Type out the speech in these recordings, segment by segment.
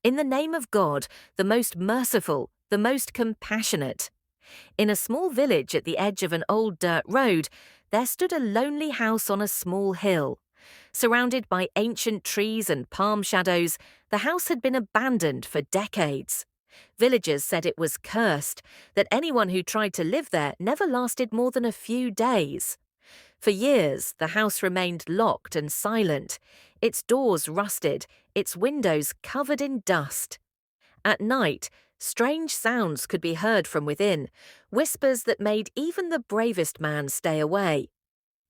In the name of God, the most merciful, the most compassionate. In a small village at the edge of an old dirt road, there stood a lonely house on a small hill. Surrounded by ancient trees and palm shadows, the house had been abandoned for decades. Villagers said it was cursed, that anyone who tried to live there never lasted more than a few days. For years, the house remained locked and silent, its doors rusted, its windows covered in dust. At night, strange sounds could be heard from within, whispers that made even the bravest man stay away.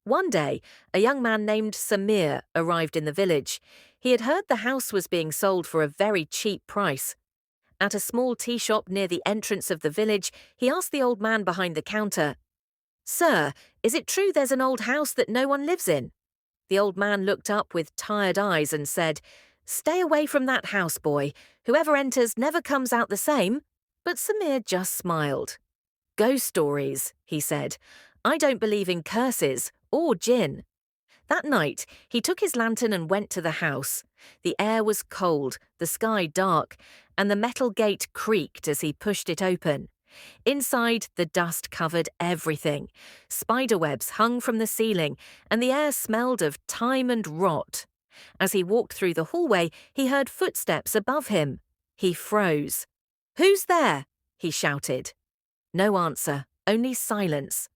One day, a young man named Samir arrived in the village. He had heard the house was being sold for a very cheap price. At a small tea shop near the entrance of the village, he asked the old man behind the counter, "Sir, is it true there's an old house that no one lives in?" The old man looked up with tired eyes and said, "Stay away from that house, boy. Whoever enters never comes out the same." But Samir just smiled. "Ghost stories," he said. "I don't believe in curses or jinn." That night, he took his lantern and went to the house. The air was cold, the sky dark, and the metal gate creaked as he pushed it open. Inside, the dust covered everything. Spiderwebs hung from the ceiling, and the air smelled of time and rot. As he walked through the hallway, he heard footsteps above him. He froze. "Who's there?" he shouted. No answer, only silence.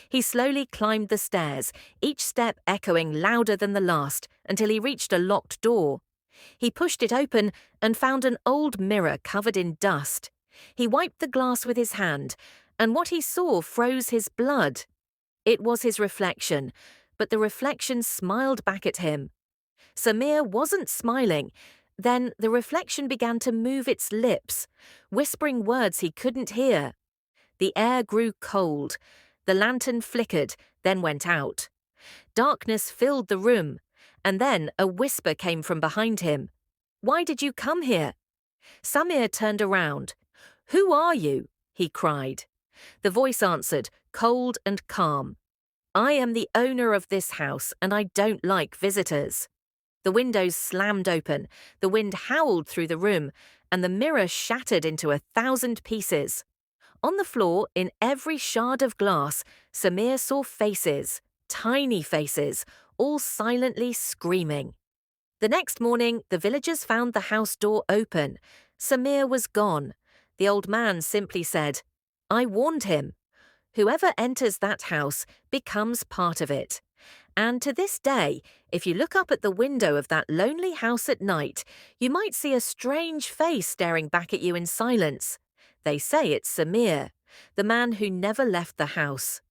He slowly climbed the stairs, each step echoing louder than the last, until he reached a locked door. He pushed it open and found an old mirror covered in dust. He wiped the glass with his hand, and what he saw froze his blood. It was his reflection, but the reflection smiled back at him. Samir wasn't smiling. Then the reflection began to move its lips, whispering words he couldn't hear. The air grew cold. The lantern flickered, then went out. Darkness filled the room, and then a whisper came from behind him. "Why did you come here?" Samir turned around. "Who are you?" he cried. The voice answered, cold and calm. "I am the owner of this house, and I don't like visitors." The windows slammed open, the wind howled through the room, and the mirror shattered into 1,000 pieces. On the floor, in every shard of glass, Samir saw faces, tiny faces, all silently screaming. The next morning, the villagers found the house door open. Samir was gone. The old man simply said, "I warned him." Whoever enters that house becomes part of it. And to this day, if you look up at the window of that lonely house at night, you might see a strange face staring back at you in silence. They say it's Samir, the man who never left the house.